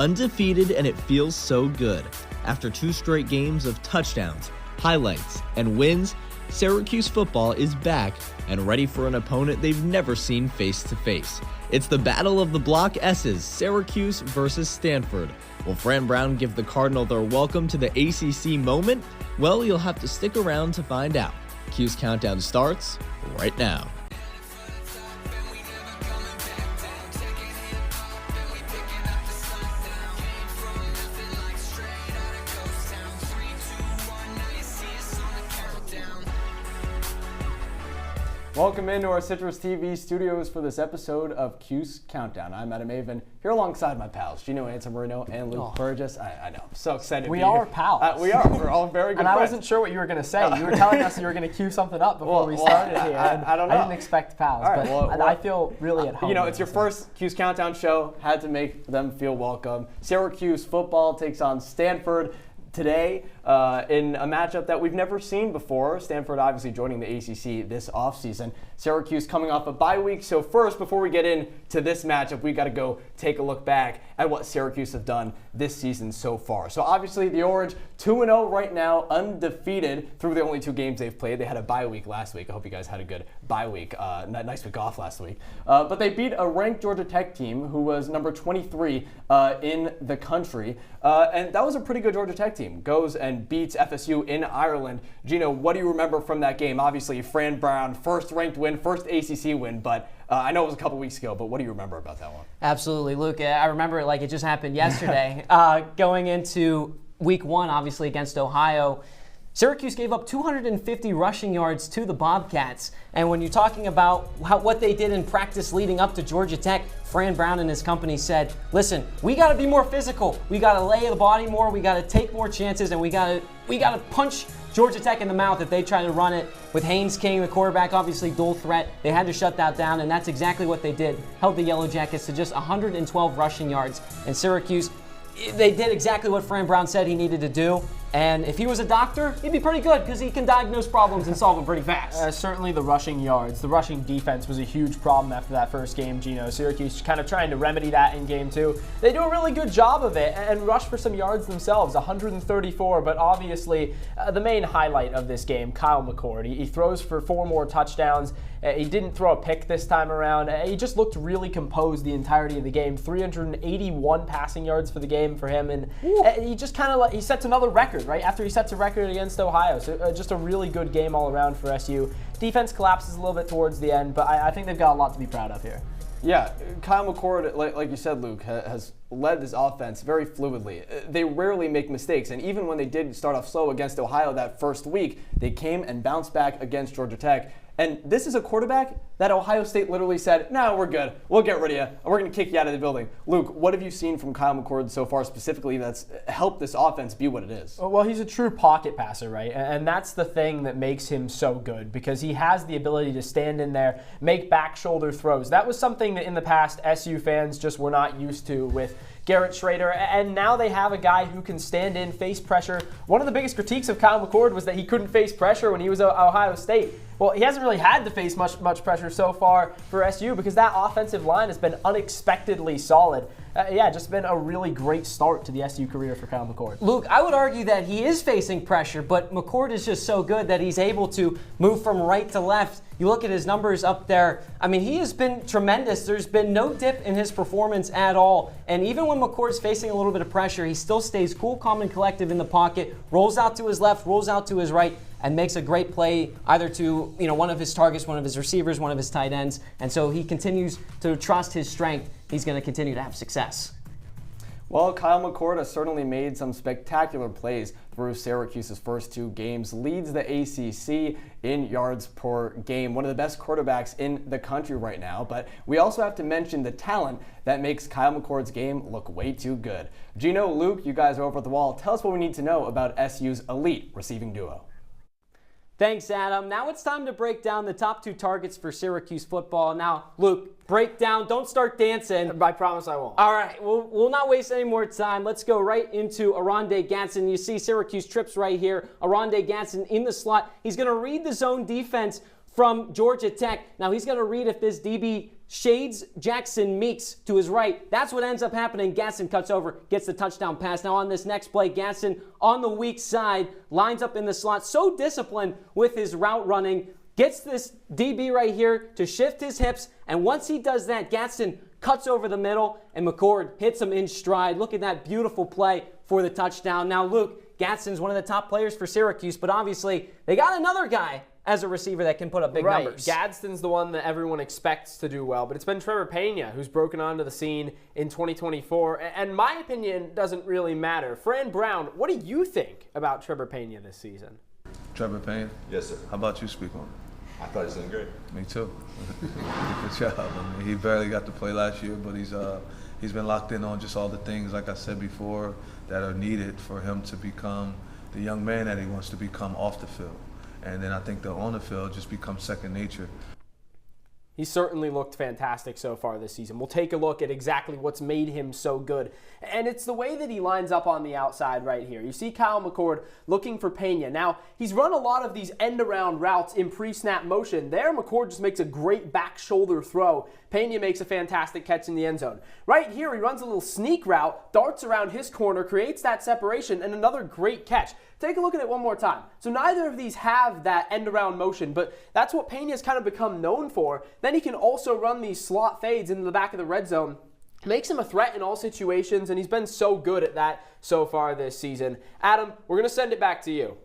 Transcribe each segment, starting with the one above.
undefeated, and it feels so good. After 2 straight games of touchdowns, highlights, and wins, Syracuse football is back and ready for an opponent they've never seen face to face. It's the battle of the Block S's, Syracuse versus Stanford. Will Fran Brown give the Cardinal their welcome to the ACC moment? Well, you'll have to stick around to find out. Cuse Countdown starts right now. Welcome into our CitrusTV studios for this episode of Cuse Countdown. I'm Avin, here alongside my pals, Gino, Antimarino, and Luke Burgess. I know, I'm so excited to be here. We are pals. We are. We're all very good and friends. I wasn't sure what you were going to say. You were telling us you were going to cue something up before we started here. I don't know. I didn't expect pals, but I feel really at home. You know, it's your first Cuse Countdown show. Had to make them feel welcome. Syracuse football takes on Stanford today in a matchup that we've never seen before. Stanford obviously joining the ACC this offseason. Syracuse coming off a bye week. So first, before we get into this matchup, we got to go take a look back at what Syracuse have done this season so far. So obviously the Orange 2-0 right now, undefeated through the only 2 games they've played. They had a bye week last week. I hope you guys had a good bye week. Nice week off last week. But they beat a ranked Georgia Tech team who was number 23 in the country. And that was a pretty good Georgia Tech team. Goes and beats FSU in Ireland. Gino, what do you remember from that game? Obviously, Fran Brown, first ranked win, first ACC win, but I know it was a couple weeks ago, but what do you remember about that one? Absolutely, Luke. I remember it like it just happened yesterday. Going into week 1, obviously, against Ohio, Syracuse gave up 250 rushing yards to the Bobcats. And when you're talking about what they did in practice leading up to Georgia Tech, Fran Brown and his company said, listen, we got to be more physical. We got to lay the body more. We got to take more chances, and we got to punch Georgia Tech in the mouth if they try to run it. With Haynes King, the quarterback, obviously dual threat, they had to shut that down, and that's exactly what they did. Held the Yellow Jackets to just 112 rushing yards. And Syracuse, they did exactly what Fran Brown said he needed to do. And if he was a doctor, he'd be pretty good because he can diagnose problems and solve them pretty fast. Certainly the rushing yards. The rushing defense was a huge problem after that first game, Gino. Syracuse kind of trying to remedy that in game 2. They do a really good job of it and rush for some yards themselves, 134. But obviously, the main highlight of this game, Kyle McCord. He throws for 4 more touchdowns. He didn't throw a pick this time around. He just looked really composed the entirety of the game. 381 passing yards for the game for him. And he just kind of he sets another record, right? After he sets a record against Ohio. So just a really good game all around for SU. Defense collapses a little bit towards the end, but I think they've got a lot to be proud of here. Yeah, Kyle McCord, like you said, Luke, has led this offense very fluidly. They rarely make mistakes, and even when they did start off slow against Ohio that first week, they came and bounced back against Georgia Tech. And this is a quarterback that Ohio State literally said, no, we're good. We'll get rid of you. And we're going to kick you out of the building. Luke, what have you seen from Kyle McCord so far specifically that's helped this offense be what it is? Well, he's a true pocket passer, right? And that's the thing that makes him so good because he has the ability to stand in there, make back shoulder throws. That was something that in the past SU fans just were not used to with Garrett Schrader, and now they have a guy who can stand in, face pressure. One of the biggest critiques of Kyle McCord was that he couldn't face pressure when he was at Ohio State. Well, he hasn't really had to face much pressure so far for SU because that offensive line has been unexpectedly solid. Just been a really great start to the SU career for Kyle McCord. Luke, I would argue that he is facing pressure, but McCord is just so good that he's able to move from right to left. You look at his numbers up there. I mean, he has been tremendous. There's been no dip in his performance at all. And even when McCord's facing a little bit of pressure, he still stays cool, calm, and collective in the pocket, rolls out to his left, rolls out to his right, and makes a great play either to one of his targets, one of his receivers, one of his tight ends. And so he continues to trust his strength. He's going to continue to have success. Well, Kyle McCord has certainly made some spectacular plays through Syracuse's first 2 games, leads the ACC in yards per game, one of the best quarterbacks in the country right now. But we also have to mention the talent that makes Kyle McCord's game look way too good. Gino, Luke, you guys are over at the wall. Tell us what we need to know about SU's elite receiving duo. Thanks, Adam. Now it's time to break down the top 2 targets for Syracuse football. Now, Luke, break down. Don't start dancing. I promise I won't. All right. We'll not waste any more time. Let's go right into Aronde Gatson. You see Syracuse trips right here. Aronde Gatson in the slot. He's going to read the zone defense from Georgia Tech. Now, he's going to read if this DB shades Jackson Meeks to his right. That's what ends up happening. Gaston cuts over, gets the touchdown pass. Now on this next play, Gaston on the weak side, lines up in the slot, so disciplined with his route running, gets this DB right here to shift his hips, and once he does that, Gaston cuts over the middle, and McCord hits him in stride. Look at that beautiful play for the touchdown. Now, Luke, Gaston's one of the top players for Syracuse, but obviously they got another guy as a receiver that can put up big numbers. Gadsden's the one that everyone expects to do well, but it's been Trevor Pena who's broken onto the scene in 2024, and my opinion doesn't really matter. Fran Brown, what do you think about Trevor Pena this season? Trevor Payne? Yes, sir. How about you speak on it? I thought he was doing great. Me too. Good job. I mean, he barely got to play last year, but he's been locked in on just all the things, like I said before, that are needed for him to become the young man that he wants to become off the field. And then I think that on the field just becomes second nature. He certainly looked fantastic so far this season. We'll take a look at exactly what's made him so good. And it's the way that he lines up on the outside right here. You see Kyle McCord looking for Pena. Now, he's run a lot of these end-around routes in pre-snap motion. There, McCord just makes a great back shoulder throw. Pena makes a fantastic catch in the end zone. Right here, he runs a little sneak route, darts around his corner, creates that separation, and another great catch. Take a look at it one more time. So neither of these have that end-around motion, but that's what Pena's kind of become known for. Then he can also run these slot fades into the back of the red zone. Makes him a threat in all situations, and he's been so good at that so far this season. Adam, we're going to send it back to you.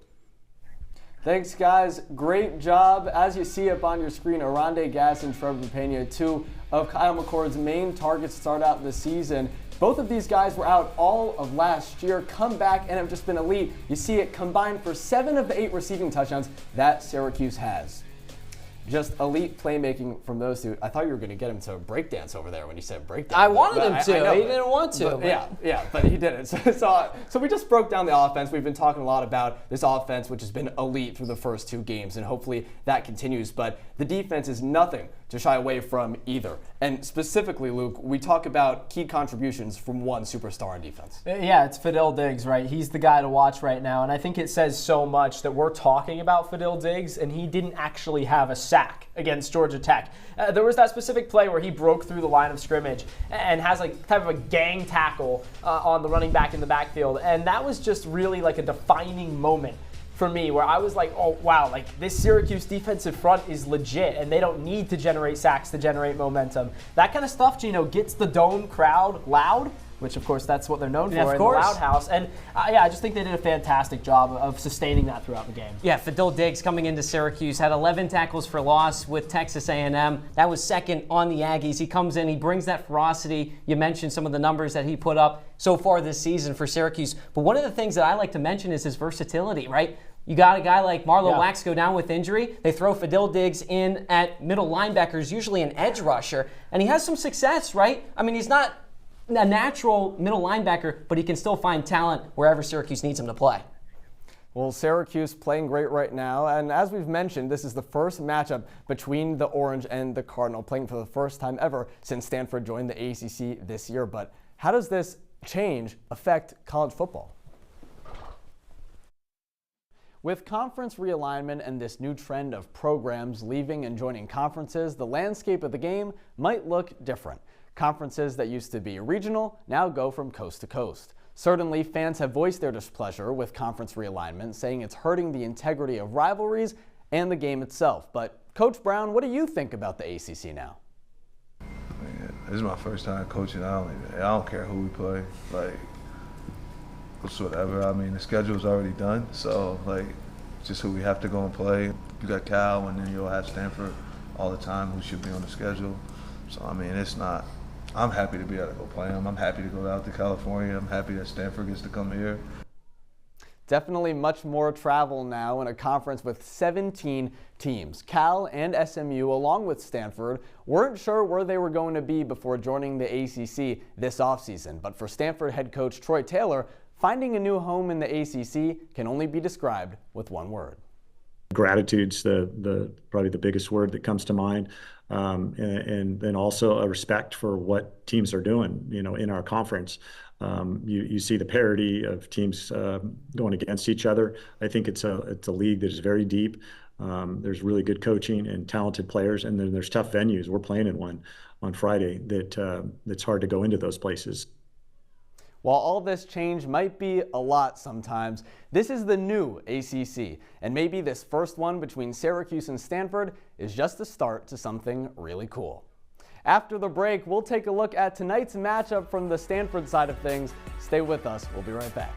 Thanks, guys. Great job. As you see up on your screen, Arande Gaston and Trevor Pena, two of Kyle McCord's main targets to start out the season. Both of these guys were out all of last year, come back, and have just been elite. You see it combined for 7 of the 8 receiving touchdowns that Syracuse has. Just elite playmaking from those two. I thought you were going to get him to breakdance over there when you said breakdance. I wanted him to. I know, he didn't want to. But he didn't. So we just broke down the offense. We've been talking a lot about this offense, which has been elite through the first 2 games, and hopefully that continues. But the defense is nothing to shy away from either. And specifically, Luke, we talk about key contributions from one superstar on defense. Yeah, it's Fadil Diggs, right? He's the guy to watch right now, and I think it says so much that we're talking about Fadil Diggs, and he didn't actually have a sack against Georgia Tech. There was that specific play where he broke through the line of scrimmage and has like type of a gang tackle on the running back in the backfield, and that was just really like a defining moment for me, where I was like, oh, wow, like this Syracuse defensive front is legit, and they don't need to generate sacks to generate momentum. That kind of stuff, Gino, gets the dome crowd loud, which, of course, that's what they're known for in the Loud House. And, I just think they did a fantastic job of sustaining that throughout the game. Yeah, Fadil Diggs coming into Syracuse had 11 tackles for loss with Texas A&M. That was second on the Aggies. He comes in, he brings that ferocity. You mentioned some of the numbers that he put up so far this season for Syracuse. But one of the things that I like to mention is his versatility, right? You got a guy like Marlo Wax go down with injury. They throw Fadil Diggs in at middle linebackers, usually an edge rusher, and he has some success, right? I mean, he's not a natural middle linebacker, but he can still find talent wherever Syracuse needs him to play. Well, Syracuse playing great right now, and as we've mentioned, this is the first matchup between the Orange and the Cardinal, playing for the first time ever since Stanford joined the ACC this year. But how does this change affect college football? With conference realignment and this new trend of programs leaving and joining conferences, the landscape of the game might look different. Conferences that used to be regional now go from coast to coast. Certainly, fans have voiced their displeasure with conference realignment, saying it's hurting the integrity of rivalries and the game itself. But Coach Brown, what do you think about the ACC now? Man, this is my first time coaching. I don't care who we play. Like, it's whatever. I mean, the schedule's already done, so like, just who we have to go and play. You got Cal, and then you'll have Stanford all the time, who should be on the schedule. So I mean, it's not. I'm happy to be able to go play them. I'm happy to go out to California. I'm happy that Stanford gets to come here. Definitely much more travel now in a conference with 17 teams. Cal and SMU, along with Stanford, weren't sure where they were going to be before joining the ACC this offseason. But for Stanford head coach Troy Taylor, finding a new home in the ACC can only be described with one word. Gratitude's probably the biggest word that comes to mind, and then also a respect for what teams are doing, in our conference. You see the parity of teams going against each other. I think it's a league that is very deep. There's really good coaching and talented players, and then there's tough venues. We're playing in one. on Friday that it's hard to go into those places. While all this change might be a lot sometimes, this is the new ACC, and maybe this first one between Syracuse and Stanford is just the start to something really cool. After the break, we'll take a look at tonight's matchup from the Stanford side of things. Stay with us. We'll be right back.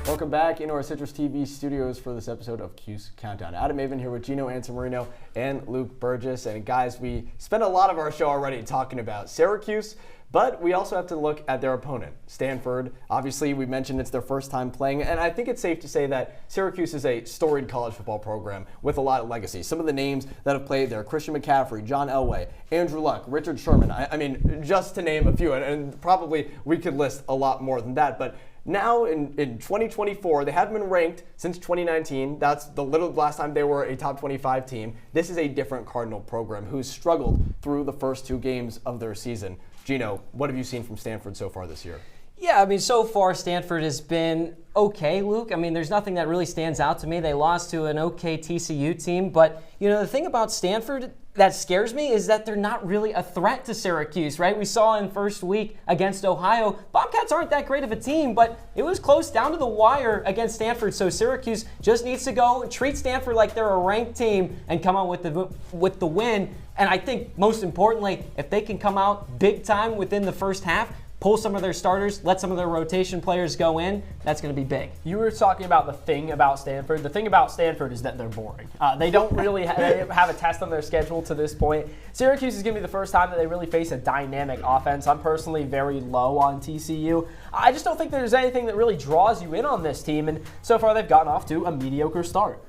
Welcome back into our CitrusTV studios for this episode of Cuse Countdown. Avin here with Gino, Antimarino, and Luke Burgess. And guys, we spent a lot of our show already talking about Syracuse, but we also have to look at their opponent, Stanford. Obviously, we mentioned it's their first time playing, and I think it's safe to say that Syracuse is a storied college football program with a lot of legacy. Some of the names that have played there: Christian McCaffrey, John Elway, Andrew Luck, Richard Sherman. I mean, just to name a few, and probably we could list a lot more than that. But now in 2024, they haven't been ranked since 2019. That's the last time they were a top 25 team. This is a different Cardinal program who's struggled through the first two games of their season. Gino, what have you seen from Stanford so far this year? Yeah, I mean, so far Stanford has been okay, Luke. I mean, there's nothing that really stands out to me. They lost to an okay TCU team, but the thing about Stanford that scares me is that they're not really a threat to Syracuse, right? We saw in first week against Ohio, Bobcats aren't that great of a team, but it was close down to the wire against Stanford. So Syracuse just needs to go treat Stanford like they're a ranked team and come out with the win. And I think most importantly, if they can come out big time within the first half, pull some of their starters, let some of their rotation players go in, that's going to be big. You were talking about the thing about Stanford. The thing about Stanford is that they're boring. They don't really have a test on their schedule to this point. Syracuse is going to be the first time that they really face a dynamic offense. I'm personally very low on TCU. I just don't think there's anything that really draws you in on this team, and so far they've gotten off to a mediocre start.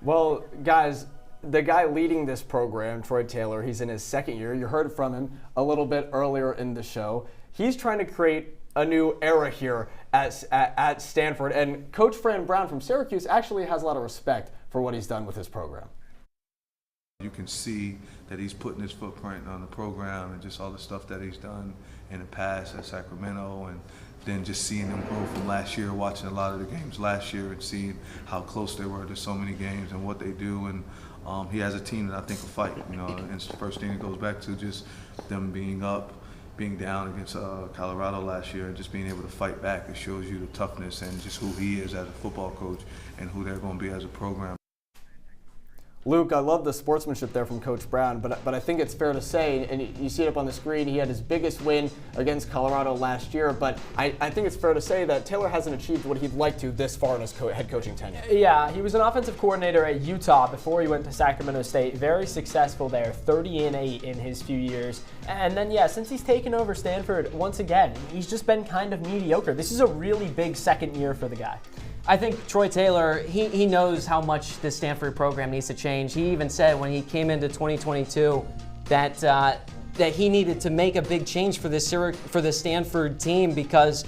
Well, guys, the guy leading this program, Troy Taylor, he's in his second year. You heard from him a little bit earlier in the show. He's trying to create a new era here at Stanford. And Coach Fran Brown from Syracuse actually has a lot of respect for what he's done with his program. You can see that he's putting his footprint on the program and just all the stuff that he's done in the past at Sacramento, and then just seeing them grow from last year, watching a lot of the games last year and seeing how close they were to so many games and what they do. And he has a team that I think will fight, and it's the first thing that goes back to just them being down against Colorado last year and just being able to fight back. It shows you the toughness and just who he is as a football coach and who they're going to be as a program. Luke, I love the sportsmanship there from Coach Brown, but I think it's fair to say, and you see it up on the screen, he had his biggest win against Colorado last year, but I think it's fair to say that Taylor hasn't achieved what he'd like to this far in his head coaching tenure. Yeah, he was an offensive coordinator at Utah before he went to Sacramento State. Very successful there, 30-8 in his few years. And then, since he's taken over Stanford, once again, he's just been kind of mediocre. This is a really big second year for the guy. I think Troy Taylor, he knows how much the Stanford program needs to change. He even said when he came into 2022 that he needed to make a big change for the Stanford team because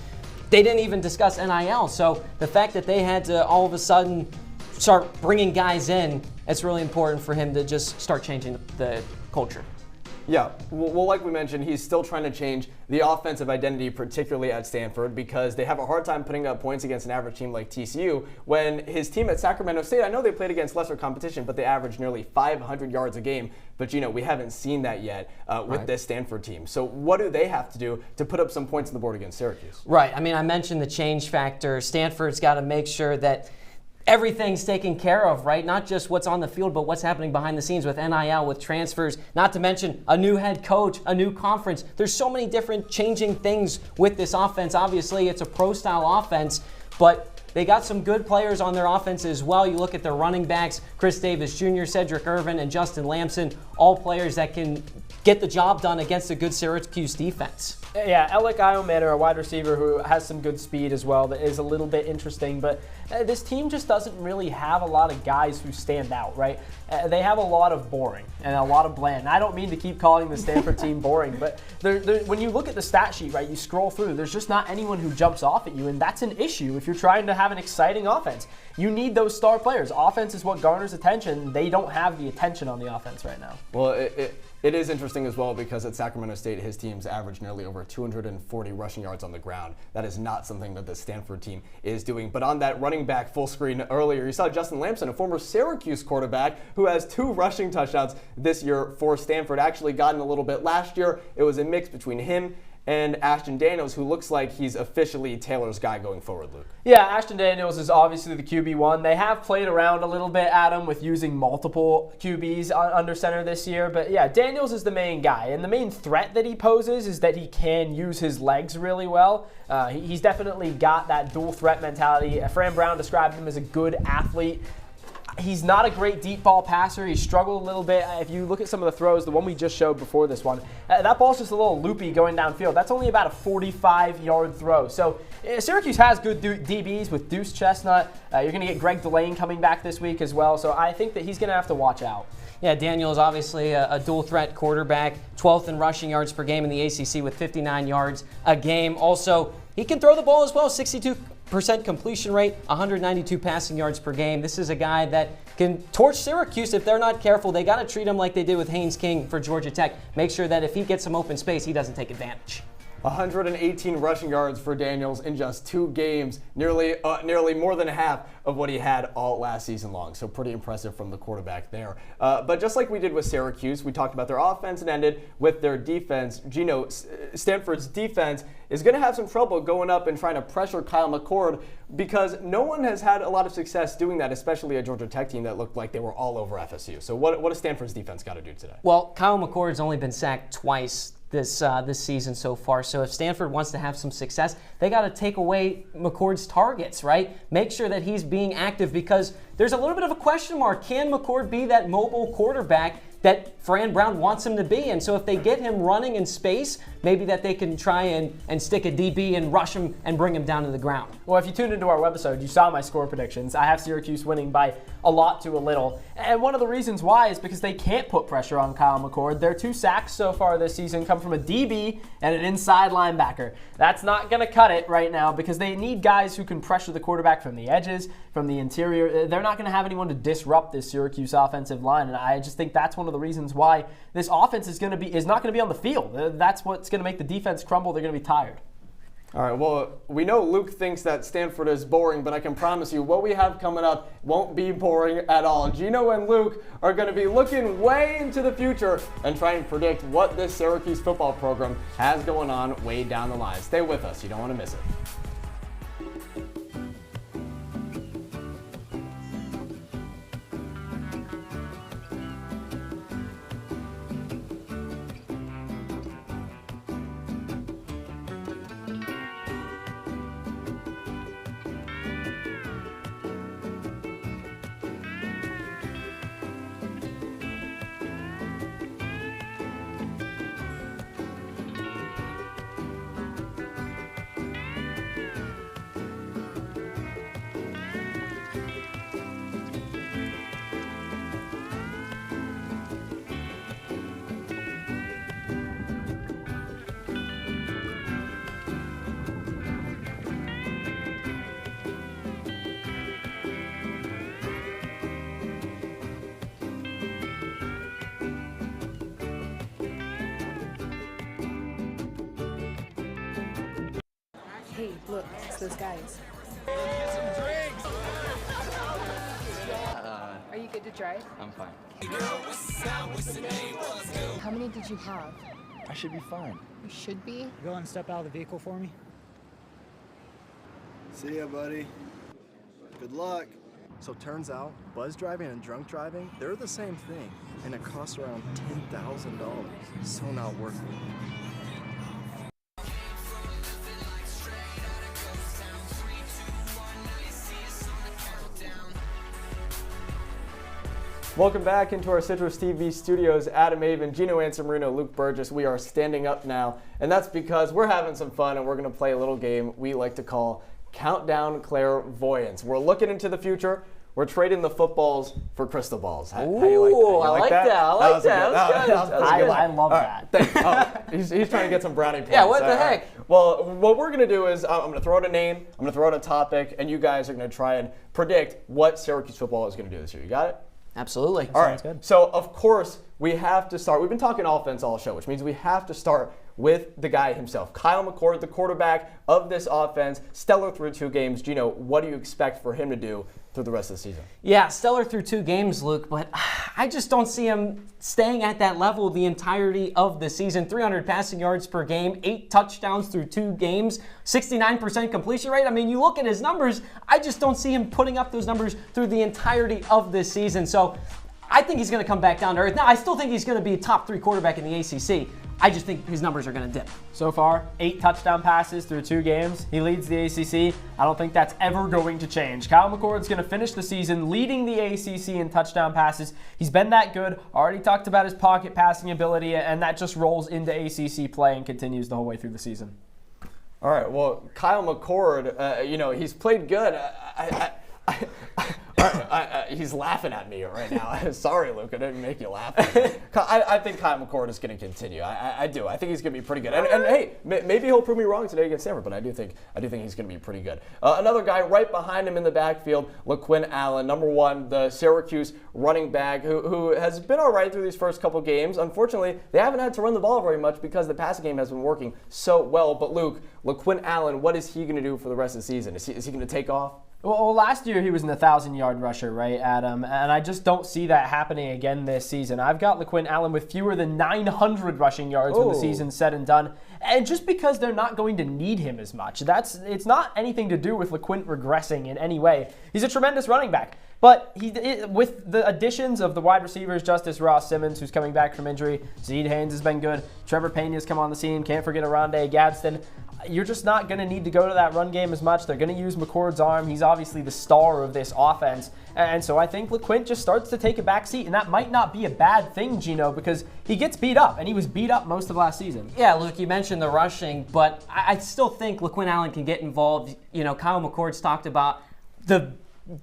they didn't even discuss NIL. So the fact that they had to all of a sudden start bringing guys in, it's really important for him to just start changing the culture. Yeah, well, like we mentioned, he's still trying to change the offensive identity, particularly at Stanford, because they have a hard time putting up points against an average team like TCU. When his team at Sacramento State, I know they played against lesser competition, but they averaged nearly 500 yards a game. But, Gino, we haven't seen that yet with this Stanford team. So what do they have to do to put up some points on the board against Syracuse? Right. I mean, I mentioned the change factor. Stanford's got to make sure that everything's taken care of, right? Not just what's on the field, but what's happening behind the scenes with NIL, with transfers, not to mention a new head coach, a new conference. There's so many different changing things with this offense. Obviously, it's a pro-style offense, but they got some good players on their offense as well. You look at their running backs, Chris Davis Jr., Cedric Irvin, and Justin Lamson, all players that can get the job done against a good Syracuse defense. Yeah, Alec Iomanner, a wide receiver who has some good speed as well, that is a little bit interesting, but this team just doesn't really have a lot of guys who stand out, right? They have a lot of boring and a lot of bland. I don't mean to keep calling the Stanford team boring, but when you look at the stat sheet, right, you scroll through, there's just not anyone who jumps off at you, and that's an issue if you're trying to have an exciting offense. You need those star players. Offense is what garners attention. They don't have the attention on the offense right now. Well, it is interesting as well because at Sacramento State, his team's averaged nearly over 240 rushing yards on the ground. That is not something that the Stanford team is doing. But on that running back full screen earlier, you saw Justin Lamson, a former Syracuse quarterback who has 2 rushing touchdowns this year for Stanford. Actually gotten a little bit last year. It was a mix between him and Ashton Daniels, who looks like he's officially Taylor's guy going forward, Luke. Yeah, Ashton Daniels is obviously the QB1. They have played around a little bit, Adam, with using multiple QBs under center this year. But yeah, Daniels is the main guy. And the main threat that he poses is that he can use his legs really well. He's definitely got that dual threat mentality. Fran Brown described him as a good athlete. He's not a great deep ball passer. He struggled a little bit. If you look at some of the throws, the one we just showed before this one, that ball's just a little loopy going downfield. That's only about a 45-yard throw. So Syracuse has good DBs with Deuce Chestnut. You're going to get Greg Delane coming back this week as well. So I think that he's going to have to watch out. Yeah, Daniel is obviously a dual-threat quarterback, 12th in rushing yards per game in the ACC with 59 yards a game. Also, he can throw the ball as well, 62% completion rate, 192 passing yards per game. This is a guy that can torch Syracuse if they're not careful. They got to treat him like they did with Haynes King for Georgia Tech. Make sure that if he gets some open space, he doesn't take advantage. 118 rushing yards for Daniels in just 2 games, nearly more than half of what he had all last season long. So pretty impressive from the quarterback there. But just like we did with Syracuse, we talked about their offense and ended with their defense. Gino, Stanford's defense is going to have some trouble going up and trying to pressure Kyle McCord because no one has had a lot of success doing that, especially a Georgia Tech team that looked like they were all over FSU. So what does Stanford's defense got to do today? Well, Kyle McCord's only been sacked twice this season so far. So if Stanford wants to have some success, they got to take away McCord's targets, right? Make sure that he's being active because there's a little bit of a question mark. Can McCord be that mobile quarterback that Fran Brown wants him to be? And so if they get him running in space, maybe that they can try and stick a DB and rush him and bring him down to the ground. Well, if you tuned into our webisode, you saw my score predictions. I have Syracuse winning by a lot to a little. And one of the reasons why is because they can't put pressure on Kyle McCord. Their 2 sacks so far this season come from a DB and an inside linebacker. That's not going to cut it right now because they need guys who can pressure the quarterback from the edges, from the interior. They're not going to have anyone to disrupt this Syracuse offensive line. And I just think that's one of the reasons why this offense is not going to be on the field. That's what's going to make the defense crumble. They're going to be tired. All right, well, we know Luke thinks that Stanford is boring, but I can promise you what we have coming up won't be boring at all. Gino and Luke are going to be looking way into the future and trying to predict what this Syracuse football program has going on way down the line. Stay with us. You don't want to miss it. Look, it's those guys. Are you good to drive? I'm fine. How many did you have? I should be fine. You should be. Go and step out of the vehicle for me. See ya, buddy. Good luck. So turns out, buzz driving and drunk driving, they're the same thing, and it costs around $10,000. So not worth it. Welcome back into our CitrusTV studios. Adam, Avin, Gino, Antimarino, Luke Burgess. We are standing up now, and that's because we're having some fun, and we're going to play a little game we like to call Countdown Clairvoyance. We're looking into the future. We're trading the footballs for crystal balls. How you like that? I like that. I like that. That was good. I love that. He's trying to get some brownie points. Yeah, what the heck? Well, what we're going to do is I'm going to throw out a name, I'm going to throw out a topic, and you guys are going to try and predict what Syracuse football is going to do this year. You got it? Absolutely. All right. So, of course, we have to start. We've been talking offense all show, which means we have to start with the guy himself. Kyle McCord, the quarterback of this offense, stellar through 2 games. Gino, what do you expect for him to do through the rest of the season? Yeah, stellar through 2 games, Luke, but I just don't see him staying at that level the entirety of the season. 300 passing yards per game, 8 touchdowns through 2 games, 69% completion rate. I mean, you look at his numbers, I just don't see him putting up those numbers through the entirety of this season. So I think he's going to come back down to earth. Now, I still think he's going to be a top 3 quarterback in the ACC. I just think his numbers are going to dip. So far, 8 touchdown passes through 2 games. He leads the ACC. I don't think that's ever going to change. Kyle McCord's going to finish the season leading the ACC in touchdown passes. He's been that good. Already talked about his pocket passing ability, and that just rolls into ACC play and continues the whole way through the season. All right. Well, Kyle McCord, he's played good. He's laughing at me right now. Sorry, Luke, I didn't make you laugh. I think Kyle McCord is going to continue. I do. I think he's going to be pretty good. And hey, maybe he'll prove me wrong today against Stanford, but I do think he's going to be pretty good. Another guy right behind him in the backfield, LaQuinn Allen, number 1, the Syracuse running back, who has been all right through these first couple games. Unfortunately, they haven't had to run the ball very much because the passing game has been working so well. But Luke, LaQuinn Allen, what is he going to do for the rest of the season? Is he going to take off? Well, last year he was an 1,000-yard rusher, right, Adam? And I just don't see that happening again this season. I've got LaQuinn Allen with fewer than 900 rushing yards when the season's said and done. And just because they're not going to need him as much, it's not anything to do with LaQuinn regressing in any way. He's a tremendous running back. But with the additions of the wide receivers, Justice Ross Simmons, who's coming back from injury, Zeed Haynes has been good, Trevor Pena's come on the scene, can't forget Arondé Gadsden. You're just not going to need to go to that run game as much. They're going to use McCord's arm. He's obviously the star of this offense. And so I think LaQuinn just starts to take a back seat. And that might not be a bad thing, Gino, because he gets beat up. And he was beat up most of last season. Yeah, Luke, you mentioned the rushing, but I still think LaQuinn Allen can get involved. Kyle McCord's talked about the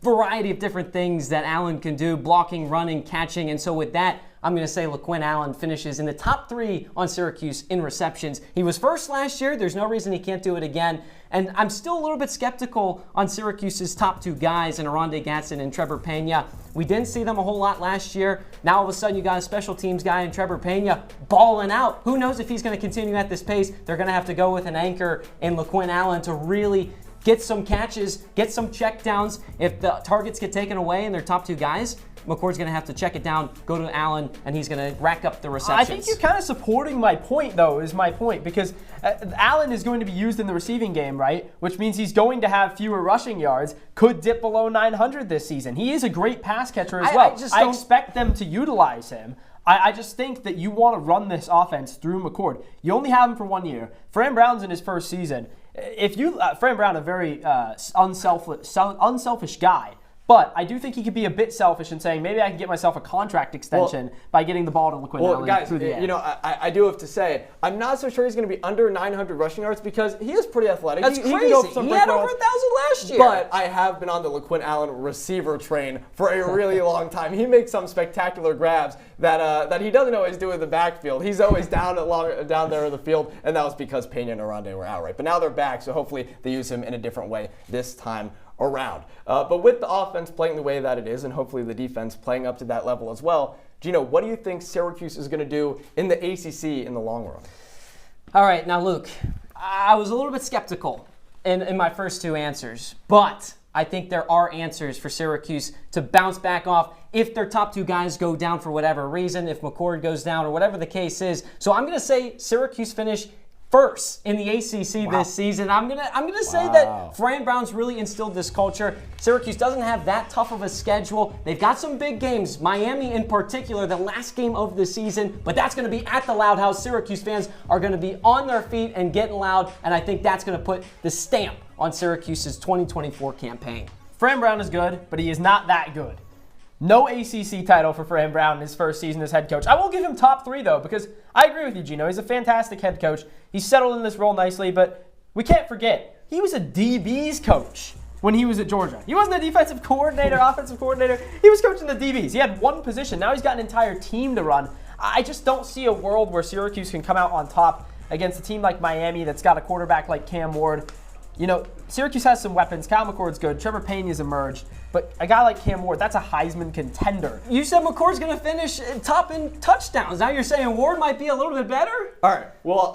variety of different things that Allen can do, blocking, running, catching. And so with that, I'm going to say LaQuinn Allen finishes in the top 3 on Syracuse in receptions. He was first last year. There's no reason he can't do it again. And I'm still a little bit skeptical on Syracuse's top 2 guys in Arondé Gadsden and Trevor Pena. We didn't see them a whole lot last year. Now all of a sudden you got a special teams guy in Trevor Pena balling out. Who knows if he's going to continue at this pace? They're going to have to go with an anchor in LaQuinn Allen to really get some catches, get some check downs. If the targets get taken away and their top 2 guys, McCord's going to have to check it down, go to Allen, and he's going to rack up the receptions. I think you're kind of supporting my point, though, because Allen is going to be used in the receiving game, right? Which means he's going to have fewer rushing yards, could dip below 900 this season. He is a great pass catcher as well. I expect them to utilize him. I just think that you want to run this offense through McCord. You only have him for 1 year. Fran Brown's in his first season. Fran Brown, a very unselfish guy. But I do think he could be a bit selfish in saying maybe I can get myself a contract extension by getting the ball to LaQuinn Allen guys, through the air. I do have to say, I'm not so sure he's going to be under 900 rushing yards because he is pretty athletic. That's crazy. He had over 1,000 last year. But I have been on the LaQuinn Allen receiver train for a really long time. He makes some spectacular grabs that he doesn't always do in the backfield. He's always down there in the field, and that was because Pena and Arondé were out, right? But now they're back, so hopefully they use him in a different way this time around. But with the offense playing the way that it is, and hopefully the defense playing up to that level as well, Gino, what do you think Syracuse is going to do in the ACC in the long run? All right, now Luke, I was a little bit skeptical in my first two answers, but I think there are answers for Syracuse to bounce back off if their top two guys go down for whatever reason, if McCord goes down or whatever the case is. So I'm going to say Syracuse finish first in the ACC this season. I'm gonna say that Fran Brown's really instilled this culture. Syracuse doesn't have that tough of a schedule. They've got some big games, Miami in particular, the last game of the season, but that's gonna be at the Loud House. Syracuse fans are gonna be on their feet and getting loud, and I think that's gonna put the stamp on Syracuse's 2024 campaign. Fran Brown is good, but he is not that good. No ACC title for Fran Brown in his first season as head coach. I will give him top 3, though, because I agree with you, Gino. He's a fantastic head coach. He's settled in this role nicely, but we can't forget, he was a DB's coach when he was at Georgia. He wasn't a defensive coordinator, offensive coordinator. He was coaching the DBs. He had one position. Now he's got an entire team to run. I just don't see a world where Syracuse can come out on top against a team like Miami that's got a quarterback like Cam Ward. You know, Syracuse has some weapons. Kyle McCord's good. Trevor Payne has emerged. But a guy like Cam Ward, that's a Heisman contender. You said McCord's going to finish top in touchdowns. Now you're saying Ward might be a little bit better? All right. Well,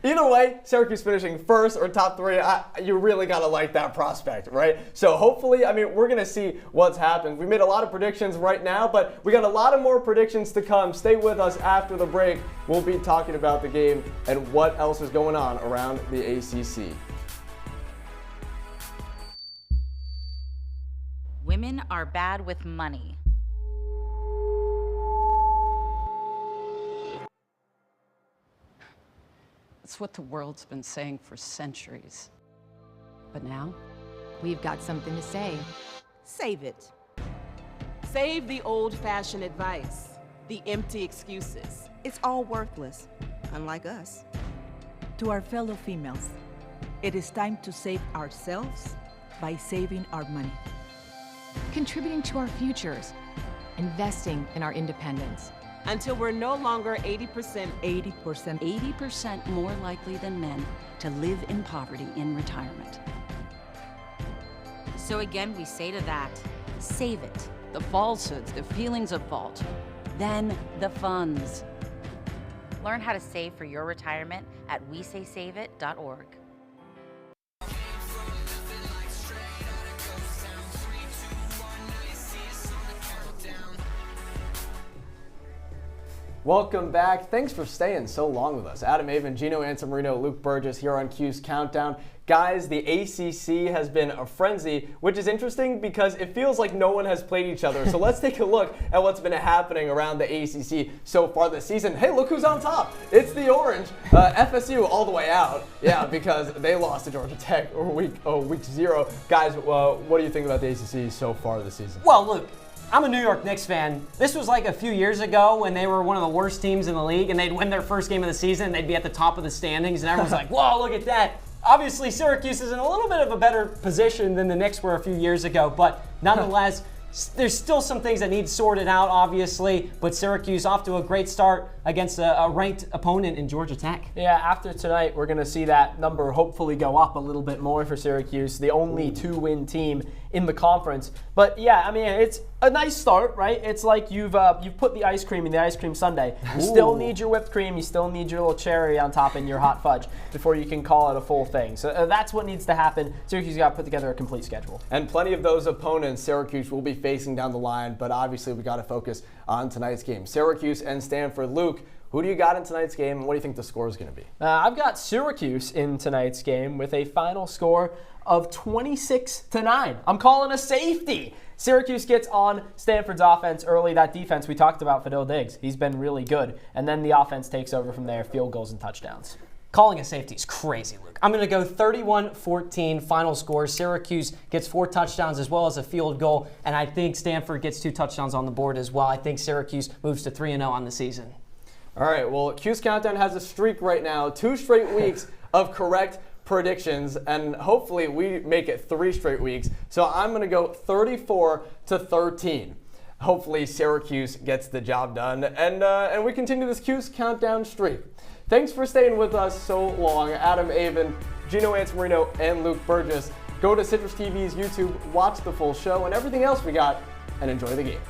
either way, Syracuse finishing first or top 3, you really got to like that prospect, right? So hopefully, I mean, we're going to see what's happened. We made a lot of predictions right now, but we got a lot of more predictions to come. Stay with us after the break. We'll be talking about the game and what else is going on around the ACC. Women are bad with money. It's what the world's been saying for centuries. But now, We've got something to say. Save it. Save the old-fashioned advice, the empty excuses. It's all worthless, unlike us. To our fellow females, it is time to save ourselves by saving our money. Contributing to our futures. Investing in our independence. Until we're no longer 80% more likely than men to live in poverty in retirement. So again, we say to that, save it. The falsehoods, the feelings of fault, then the funds. Learn how to save for your retirement at wesaysaveit.org. Welcome back. Thanks for staying so long with us. Avin, Gino, Antimarino, Luke Burgess here on Cuse Countdown. Guys, the ACC has been a frenzy, which is interesting because it feels like no one has played each other. So let's take a look at what's been happening around the ACC so far this season. Hey, look who's on top. It's the Orange. FSU all the way out. Yeah, because they lost to Georgia Tech week 0. Guys, what do you think about the ACC so far this season? Well, look. I'm a New York Knicks fan. This was like a few years ago when they were one of the worst teams in the league and they'd win their first game of the season and they'd be at the top of the standings and everyone's like, whoa, look at that. Obviously, Syracuse is in a little bit of a better position than the Knicks were a few years ago, but nonetheless, there's still some things that need sorted out, obviously, but Syracuse off to a great start against a ranked opponent in Georgia Tech. Yeah, after tonight, we're going to see that number hopefully go up a little bit more for Syracuse, the only 2-win team in the conference. But yeah, I mean, it's a nice start, right? It's like you've put the ice cream in the ice cream sundae. You still need your whipped cream, you still need your little cherry on top and your hot fudge before you can call it a full thing. So that's what needs to happen. Syracuse got to put together a complete schedule. And plenty of those opponents Syracuse will be facing down the line, but obviously we got to focus on tonight's game. Syracuse and Stanford. Luke, who do you got in tonight's game, and what do you think the score is going to be? I've got Syracuse in tonight's game with a final score of 26-9. I'm calling a safety. Syracuse gets on Stanford's offense early. That defense we talked about, Fadil Diggs, he's been really good. And then the offense takes over from there, field goals and touchdowns. Calling a safety is crazy, Luke. I'm going to go 31-14 final score. Syracuse gets 4 touchdowns as well as a field goal, and I think Stanford gets 2 touchdowns on the board as well. I think Syracuse moves to 3-0 on the season. All right, well, Cuse Countdown has a streak right now, 2 straight weeks of correct predictions, and hopefully we make it 3 straight weeks. So I'm going to go 34-13. Hopefully Syracuse gets the job done, and we continue this Cuse Countdown streak. Thanks for staying with us so long. Avin, Gino Antimarino, and Luke Burgess. Go to Citrus TV's YouTube, watch the full show, and everything else we got, and enjoy the game.